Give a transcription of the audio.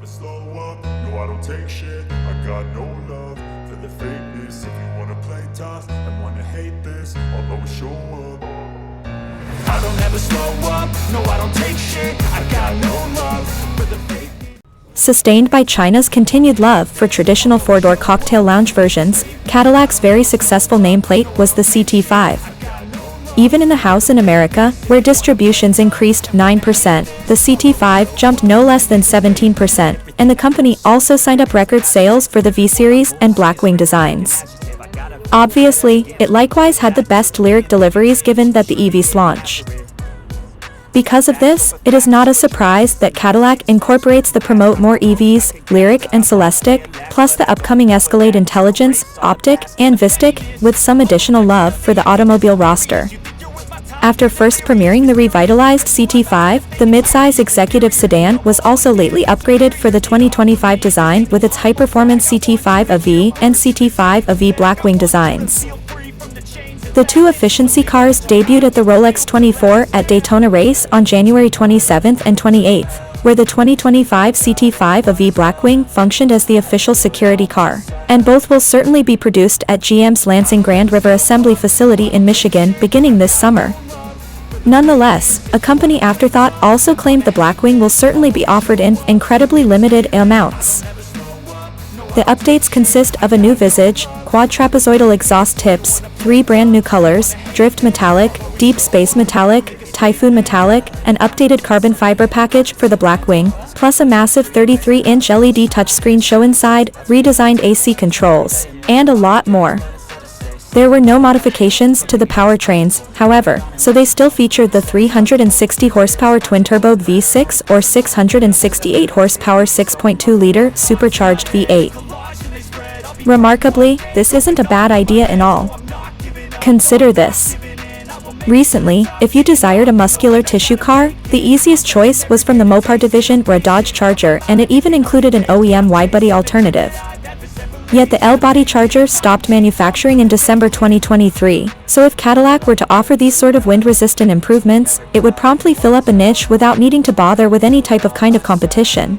Slow up, no I don't take shit. I got no love for the fakeness. If you wanna play tough and wanna hate this, I'll always show up. I don't ever slow up, no I don't take shit. I got no love for the fake. Sustained by China's continued love for traditional four-door cocktail lounge versions, Cadillac's very successful nameplate was the CT5. Even in the house in America, where distributions increased 9%, the CT5 jumped no less than 17%, and the company also signed up record sales for the V-Series and Blackwing designs. Obviously, it likewise had the best lyric deliveries given that the EV's launch. Because of this, it is not a surprise that Cadillac incorporates the Promote More EVs, Lyric and Celestiq, plus the upcoming Escalade Intelligence, Optic, and Vistic, with some additional love for the automobile roster. After first premiering the revitalized CT5, the midsize executive sedan was also lately upgraded for the 2025 design with its high-performance CT5 V and CT5 V Blackwing designs. The two efficiency cars debuted at the Rolex 24 at Daytona race on January 27th and 28th, where the 2025 CT5 V Blackwing functioned as the official security car, and both will certainly be produced at GM's Lansing Grand River Assembly Facility in Michigan beginning this summer. Nonetheless, a company afterthought also claimed the Blackwing will certainly be offered in incredibly limited amounts. The updates consist of a new visage, quad trapezoidal exhaust tips, 3 brand new colors, Drift Metallic, Deep Space Metallic, Typhoon Metallic, an updated carbon fiber package for the Blackwing, plus a massive 33-inch LED touchscreen show inside, redesigned AC controls, and a lot more. There were no modifications to the powertrains, however, so they still featured the 360 horsepower twin-turbo V6 or 668 horsepower 6.2-liter supercharged V8. Remarkably, this isn't a bad idea at all. Consider this. Recently, if you desired a muscular tissue car, the easiest choice was from the Mopar division or a Dodge Charger, and it even included an OEM widebody alternative. Yet the L-body Charger stopped manufacturing in December 2023, so if Cadillac were to offer these sort of wind-resistant improvements, it would promptly fill up a niche without needing to bother with any type of competition.